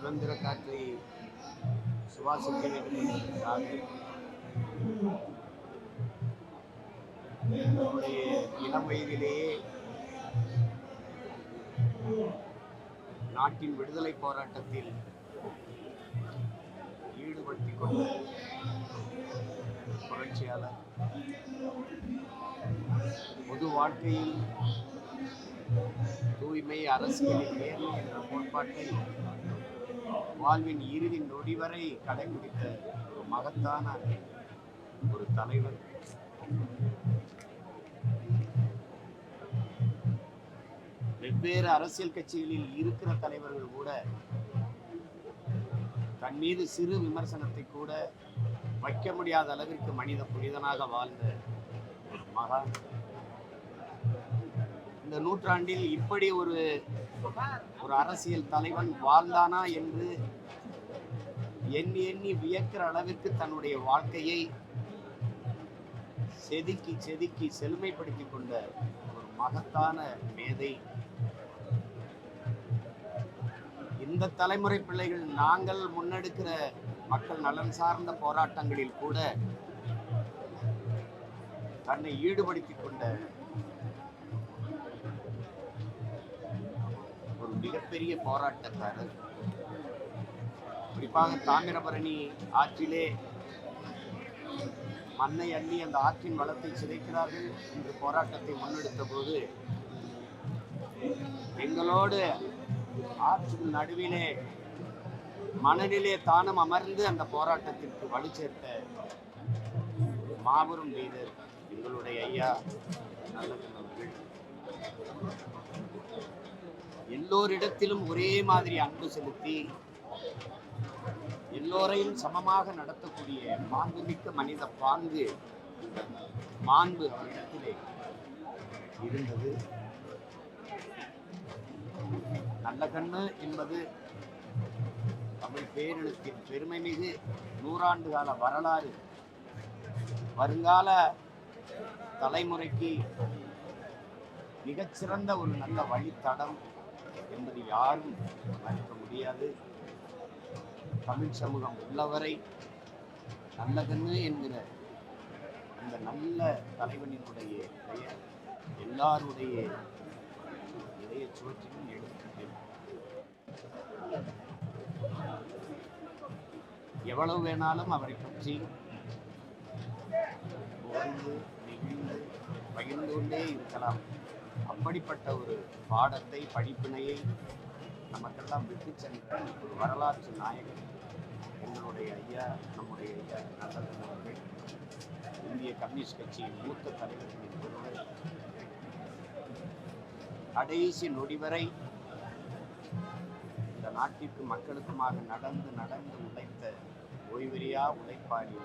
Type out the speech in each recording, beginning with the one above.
சுதந்திர காற்றை சுவாசிக்க வேண்டும் என்பதற்காக நம்முடைய இளம் வயதிலேயே நாட்டின் விடுதலை போராட்டத்தில் ஈடுபடுத்திக் கொண்ட புரட்சியாளர் பொது வாழ்க்கையில் தூய்மை, அரசியலில் நேர்மை என்ற கோட்பாட்டை வாழ்வின் இறுதி நொடி வரை கடைபிடித்த ஒரு மகத்தான ஒரு தலைவர். வெவ்வேறு அரசியல் கட்சிகளில் இருக்கிற தலைவர்கள் கூட தன் மீது சிறு விமர்சனத்தை கூட வைக்க முடியாத அளவிற்கு மனித புனிதனாக வாழ்ந்த ஒரு மகான். இந்த நூற்றாண்டில் இப்படி ஒரு அரசியல் தலைவன் வாழ்ந்தானா என்று எண்ணி எண்ணி வியக்கிற அளவிற்கு தன்னுடைய வாழ்க்கையை செதுக்கி செதுக்கி செழுமைப்படுத்திக் கொண்ட ஒரு மகத்தான மேதை. இந்த தலைமுறை பிள்ளைகள் நாங்கள் முன்னெடுக்கிற மக்கள் நலன் சார்ந்த போராட்டங்களில் கூட தன்னை ஈடுபடுத்திக் கொண்ட ஒரு மிகப்பெரிய போராட்டக்காரர். குறிப்பாக தாமிரபரணி ஆற்றிலே மண்ணை அள்ளி அந்த ஆற்றின் வளத்தை சிதைக்கிறார்கள் என்று போராட்டத்தை முன்னெடுத்த போது எங்களோடு ஆற்றின் நடுவிலே மணலிலே தானும் அமர்ந்து அந்த போராட்டத்திற்கு வலு சேர்த்த மாபெரும் வீரர் எங்களுடைய ஐயா நல்லகன் அவர்கள். எல்லோரிடத்திலும் ஒரே மாதிரி அன்பு செலுத்தி எல்லோரையும் சமமாக நடத்தக்கூடிய மாண்புமிக்க மனித பாங்கு, மாண்பு அவரிடத்திலே இருந்தது. நல்லகண்ணு என்பது தமிழ் பேரினத்தின் பெருமை மிகு 100 ஆண்டு கால வரலாறு. வருங்கால தலைமுறைக்கு மிகச்சிறந்த ஒரு நல்ல வழித்தடம் என்பது யாரும் மறுக்க முடியாது. தமிழ் சமூகம் உள்ளவரை நல்லகண்ணு என்கிற அந்த நல்ல தலைவனினுடைய பெயர் எல்லாருடைய இதய சுவற்றிலும் எடுத்து எவ்வளவு வேணாலும் அவரை பற்றி ஓய்ந்து நெகிழ்ந்து பகிர்ந்து கொண்டே இருக்கலாம். அப்படிப்பட்ட ஒரு பாடத்தை, படிப்பினையை நமக்கெல்லாம் விட்டு சென்ற ஒரு வரலாற்று நாயகன் எங்களுடைய ஐயா, நம்முடைய ஐயா நல்லகன் அவர்கள். இந்திய கம்யூனிஸ்ட் கட்சியின் மூத்த தலைவர்களின் ஒருவர். கடைசி நொடி வரை இந்த நாட்டிற்கு மக்களுக்குமாக நடந்து நடந்து உழைத்த ஓய்வெறியா உழைப்பாளி,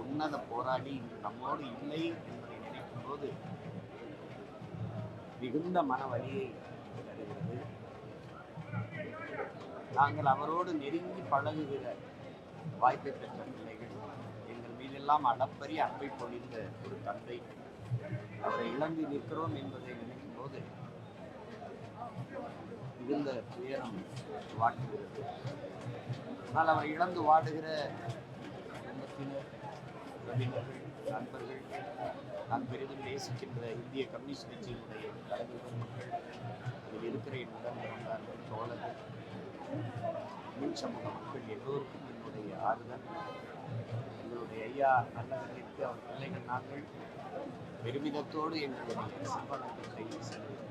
உன்னத போராளி நம்மோடு இல்லை என்பதை நினைக்கும் போது மிகுந்த மன வலியை தருகிறது. நாங்கள் அவரோடு நெருங்கி பழகுகிற வாய்ப்பை பெற்ற பிள்ளைகள். எங்கள் மீதெல்லாம் அளப்பரிய அன்பை பொழிந்த ஒரு தந்தை. அவரை இழந்து நிற்கிறோம் என்பதை நினைக்கும் போது மிகுந்த துயரம் வாட்டுகிறது. ஆனால் அவரை இழந்து வாடுகிற குடும்பத்தினர், உறவினர்கள், நண்பர்கள், நான் பெரிதும் நேசிக்கின்ற இந்திய கம்யூனிஸ்ட் கட்சியினுடைய தலைவர்கள், மக்கள், அதில் இருக்கிற என் உடன் பிறந்தார்கள், தோழர்கள், தமிழ் சமூக மக்கள் எல்லோருக்கும் என்னுடைய ஆறுதல். எங்களுடைய ஐயா நல்லகண்ணிற்கு அவர் பிள்ளைகள் நாங்கள் பெருமிதத்தோடு எங்களுடைய சம்பளத்தை செல்கிறோம்.